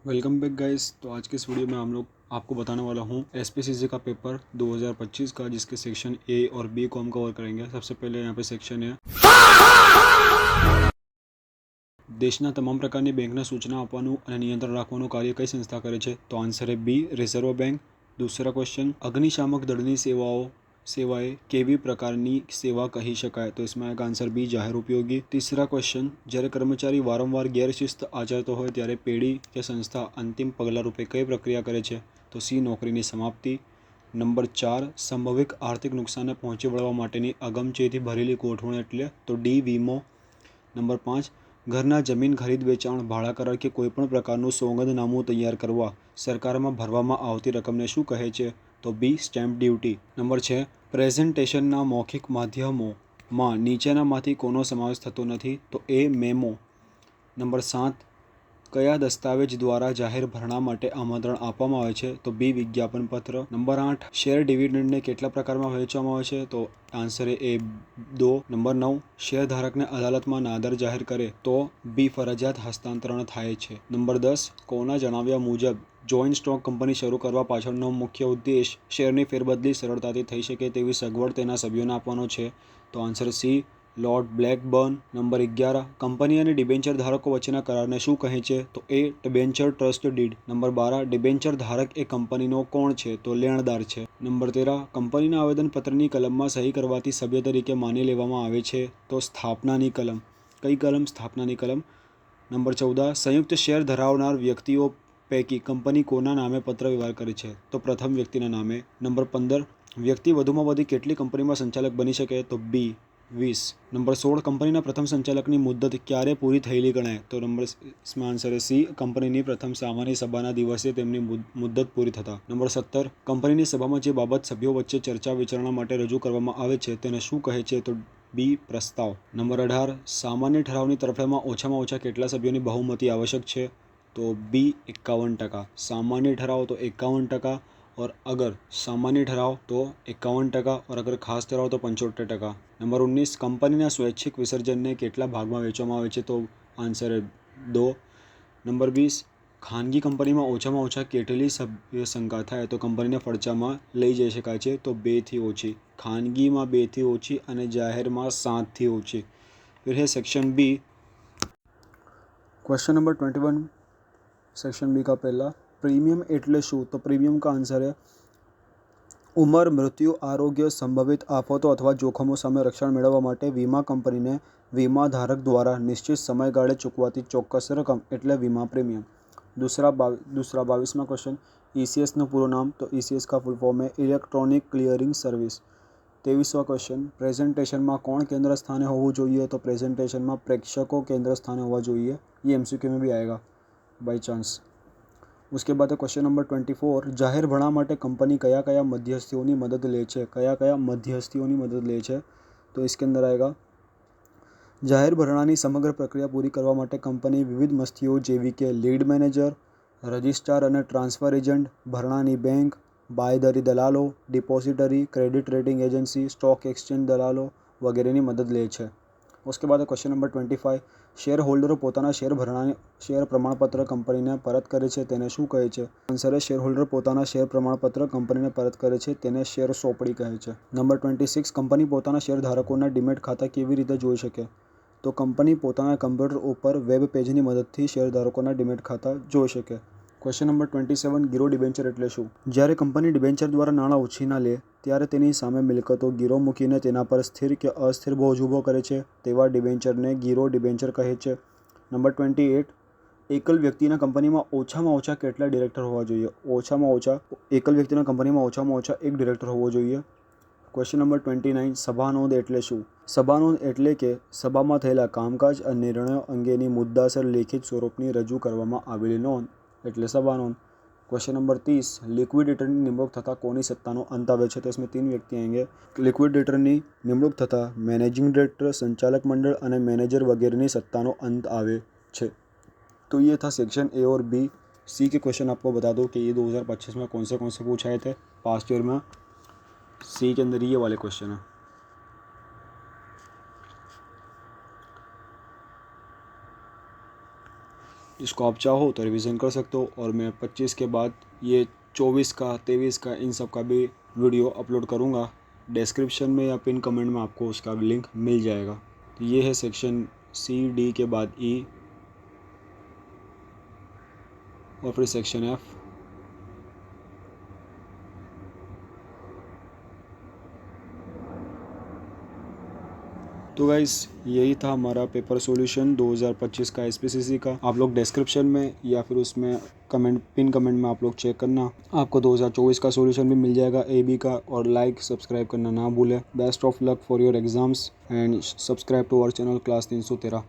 Welcome back guys. तो आज के इस वीडियो में हम लोग आपको बताने वाला हूँ एसपीसीसी का पेपर 2025 का, जिसके सेक्शन ए और बी को हम कवर करेंगे। सबसे पहले यहाँ पे सेक्शन है देशना તમામ પ્રકારની બેંકના સૂચના આપવાનું અને નિયંત્રણ રાખવાનું કાર્ય કઈ સંસ્થા કરે છે? તો આન્સર है બી, રિઝર્વ બેંક। दूसरा क्वेश्चन, अग्निशामक दળની सेवाएं केवी प्रकारनी सेवा कही शकाय? तो इसमें आएगा आंसर बी, जाहिर उपयोगी। तीसरा क्वेश्चन, જ્યારે કર્મચારી વારંવાર ગેરશિસ્ત આચરતો હોય ત્યારે પેઢી કે સંસ્થા અંતિમ પગલા રૂપે કઈ પ્રક્રિયા કરે છે? તો સી, નોકરીની સમાપ્તિ। નંબર 4, સંભવિત આર્થિક નુકસાનને પહોંચી વળવા માટેની અગમચેતી ભરેલી ગોઠવણ એટલે? તો ડી, વીમો। નંબર 5, ઘરના જમીન ખરીદ વેચાણ, ભાડા કરાર કે કોઈપણ પ્રકારનું સોગંદનામું તૈયાર કરવા સરકારમાં ભરવામાં આવતી રકમને શું કહે છે? તો બી, સ્ટેમ્પ ડ્યુટી। નંબર 6, પ્રેઝન્ટેશનના મૌખિક માધ્યમોમાં નીચેનામાંથી કોનો સમાવેશ થતો નથી? તો એ, મેમો। નંબર 7, કયા દસ્તાવેજ દ્વારા જાહેર ભરણા માટે આમંત્રણ આપવામાં આવે છે? તો બી, વિજ્ઞાપન પત્ર। નંબર 8, શેર ડિવિડન્ડને કેટલા પ્રકારમાં વહેંચવામાં આવે છે? તો આન્સર એ 2। નંબર 9, શેરધારકને અદાલતમાં નાદાર જાહેર કરે તો બી, ફરજિયાત હસ્તાંતરણ થાય છે। નંબર 10, કોના જણાવ્યા મુજબ જોઈન્ટ સ્ટોક કંપની શરૂ કરવા પાછળનો મુખ્ય ઉદ્દેશ શેરની ફેરબદલી સરળતાથી થઈ શકે તેવી સગવડ તેના સભ્યોને આપવાનો છે? તો answer C, Lord Blackburn. Number 11, company और डिबेन्चर धारकों वच्चेना करारने शुं कहे छे? तो A, debenture trust deed. Number 12, debenture धारक ए कंपनीनो कोण छे? तो लेणदार छे। नंबर 13, कंपनीना आवेदनपत्रनी कलममां सही करवाथी सभ्य तरीके मानी लेवामां आवे छे? तो स्थापनानी कलम। कई कलम? स्थापनानी कलम। नंबर 14, संयुक्त शेर धरावनार व्यक्तिओ पैकी कंपनी कोना नामे पत्र व्यवहार करे छे? तो प्रथम व्यक्तिना नामे। नंबर 15, व्यक्ति वधुमां वधी केटली कंपनीमां संचालक बनी शके? तो बी, 20। नंबर 16, कंपनीना प्रथम संचालकनी मुद्दत क्यारे पूरी थयेली गणाय? तो नंबर इसमें आंसर है सी, कंपनीनी प्रथम सामान्य सभाना दिवसे तेमनी मुद्दत पूरी थता। नंबर 17, कंपनीनी सभामां जे बाबत सभ्यो वच्चे चर्चा विचारणा माटे रजू करवामां आवे छे तेने शुं कहे छे? तो बी, प्रस्ताव। नंबर 18, सामान्य ठरावनी तरफेणमां ओछामां ओछा केटला सभ्योनी बहुमती आवश्यक छे? तो बी, 51%। सामान्य ठराव तो 51%, और अगर सामान्य ठराव तो 51% और अगर खास ठराव तो 75%। नंबर 19, कंपनीना स्वैच्छिक विसर्जनने केटला भागमां वेचवामां आवे छे? तो आंसर है 2। नंबर 20, खानगी कंपनीमां ओछामां ओछा केटली सभ्य संख्या थाय तो कंपनीने फड़चामां लई जई शकाय छे? तो 2 थी ओછી। खानगीमां 2 थी ओછી અને જાહેરમાં 7 थी ओછી। फिर है section B. Question number 21, section B का पहला, प्रीमियम एटले शुं? तो प्रीमियम का आंसर है उमर, मृत्यु, आरोग्य, संभवित आफतो अथवा जोखमों सामे रक्षण मेळववा माटे वीमा कंपनीने वीमा धारक द्वारा निश्चित समयगाळे चूकवाती चोक्कस रकम एटले वीमा प्रीमियम। दूसरा 22वां क्वेश्चन, ईसीएस નું પૂરું નામ? તો ईसीएस का फुल फॉर्म है इलेक्ट्रॉनिक क्लियरिंग सर्विस। 23वां क्वेश्चन, प्रेजेंटेशનમાં કોણ કેન્દ્ર સ્થાને હોવું જોઈએ? તો પ્રેઝન્ટેશનમાં પ્રેક્ષકો કેન્દ્ર સ્થાને હોવા જોઈએ। ये एमसीक्यू में भी आएगा बाय चांस। उसके बाद क्वेश्चन नंबर 24, जाहिर भरણા માટે कंपनी कया कया मध्यस्थीओनी मदद ले छे? कया कया मध्यस्थीओनी मदद ले छे? तो इसके अंदर आएगा, जाहिर भरણાની સમગ્ર પ્રક્રિયા પૂરી કરવા માટે કંપની વિવિધ મસ્થીઓ જેવી કે લીડ મેનેજર, રજિસ્ટ્રાર અને ટ્રાન્સફર એજન્ટ, ભરણાની બેંક, બાયદરી દલાલો, depository, credit rating agency, stock exchange દલાલો વગેરેની મદદ લે છે। उसके बाद क्वेश्चन नंबर 25, शेर होल्डरो पोताना शेर प्रमाणपत्र कंपनीने परत करे छे तेने शुं कहे छे? आंसर है शेर होल्डर पोताना शेर प्रमाणपत्र कंपनीने परत करे छे तेने शेर सोंपणी कहे छे। नंबर 26, कंपनी पोताना शेर धारकोना डीमेट खाता केवी रीते जोई शके? तो कंपनी पोताना कम्प्यूटर पर वेब पेजनी मददथी शेरधारकोना डीमेट खाता जोई शके। क्वेश्चन नंबर 27, गीरो डिबेन्चर एटले शुं? જ્યારે કંપની ડિબેન્ચર દ્વારા નાણાં ઉછીના લે ત્યારે તેની સામે મિલકતો ગીરો મૂકીને તેના પર સ્થિર કે અસ્થિર બોજ ઊભો કરે છે તેવા ડિબેન્ચરને ગીરો ડિબેન્ચર કહે છે। નંબર 28, એકલ વ્યક્તિના કંપનીમાં ઓછામાં ઓછા કેટલા ડિરેક્ટર હોવા જોઈએ? એકલ વ્યક્તિના કંપનીમાં ઓછામાં ઓછા એક ડિરેક્ટર હોવો જોઈએ। ક્વેશ્ચન નંબર 29, સભાનોંધ એટલે શું? સભાનોંધ એટલે કે સભામાં થયેલા કામકાજ અને નિર્ણયો અંગેની મુદ્દાસર લેખિત સ્વરૂપની રજૂ કરવામાં આવેલી નોંધ એટલે સભાનોંધ। क्वेश्चन नंबर 30, लिक्विडेटरनी निमणूक थता कोनी सत्तानो अंत आवे छे? तो इसमें 3 व्यक्ति आएंगे। लिक्विडेटरनी निमणूक थता मैनेजिंग डायरेक्टर, संचालक मंडल और मैनेजर वगैरह सत्तानो अंत आवे छे। तो ये था सेक्शन ए और बी। सी के क्वेश्चन आपको बता दूं कि ये 2025 में कौन से पूछाए थे पास्ट ईयर में। सी के अंदर ये वाले क्वेश्चन है। जिसको आप चाहो तो रिवीजन कर सकते हो। और मैं 25 के बाद ये 24 का 23 का इन सब का भी वीडियो अपलोड करूँगा। डिस्क्रिप्शन में या पिन कमेंट में आपको उसका लिंक मिल जाएगा। तो ये है सेक्शन सी, डी के बाद ई और फिर सेक्शन एफ। तो गाइस यही था हमारा पेपर सॉल्यूशन 2025 का एसपीसीसी का। आप लोग डिस्क्रिप्शन में या फिर उसमें पिन कमेंट में आप लोग चेक करना, आपको 2024 का सॉल्यूशन भी मिल जाएगा एबी का। और लाइक सब्सक्राइब करना ना भूलें। Best of luck for your exams and subscribe to our channel class 313।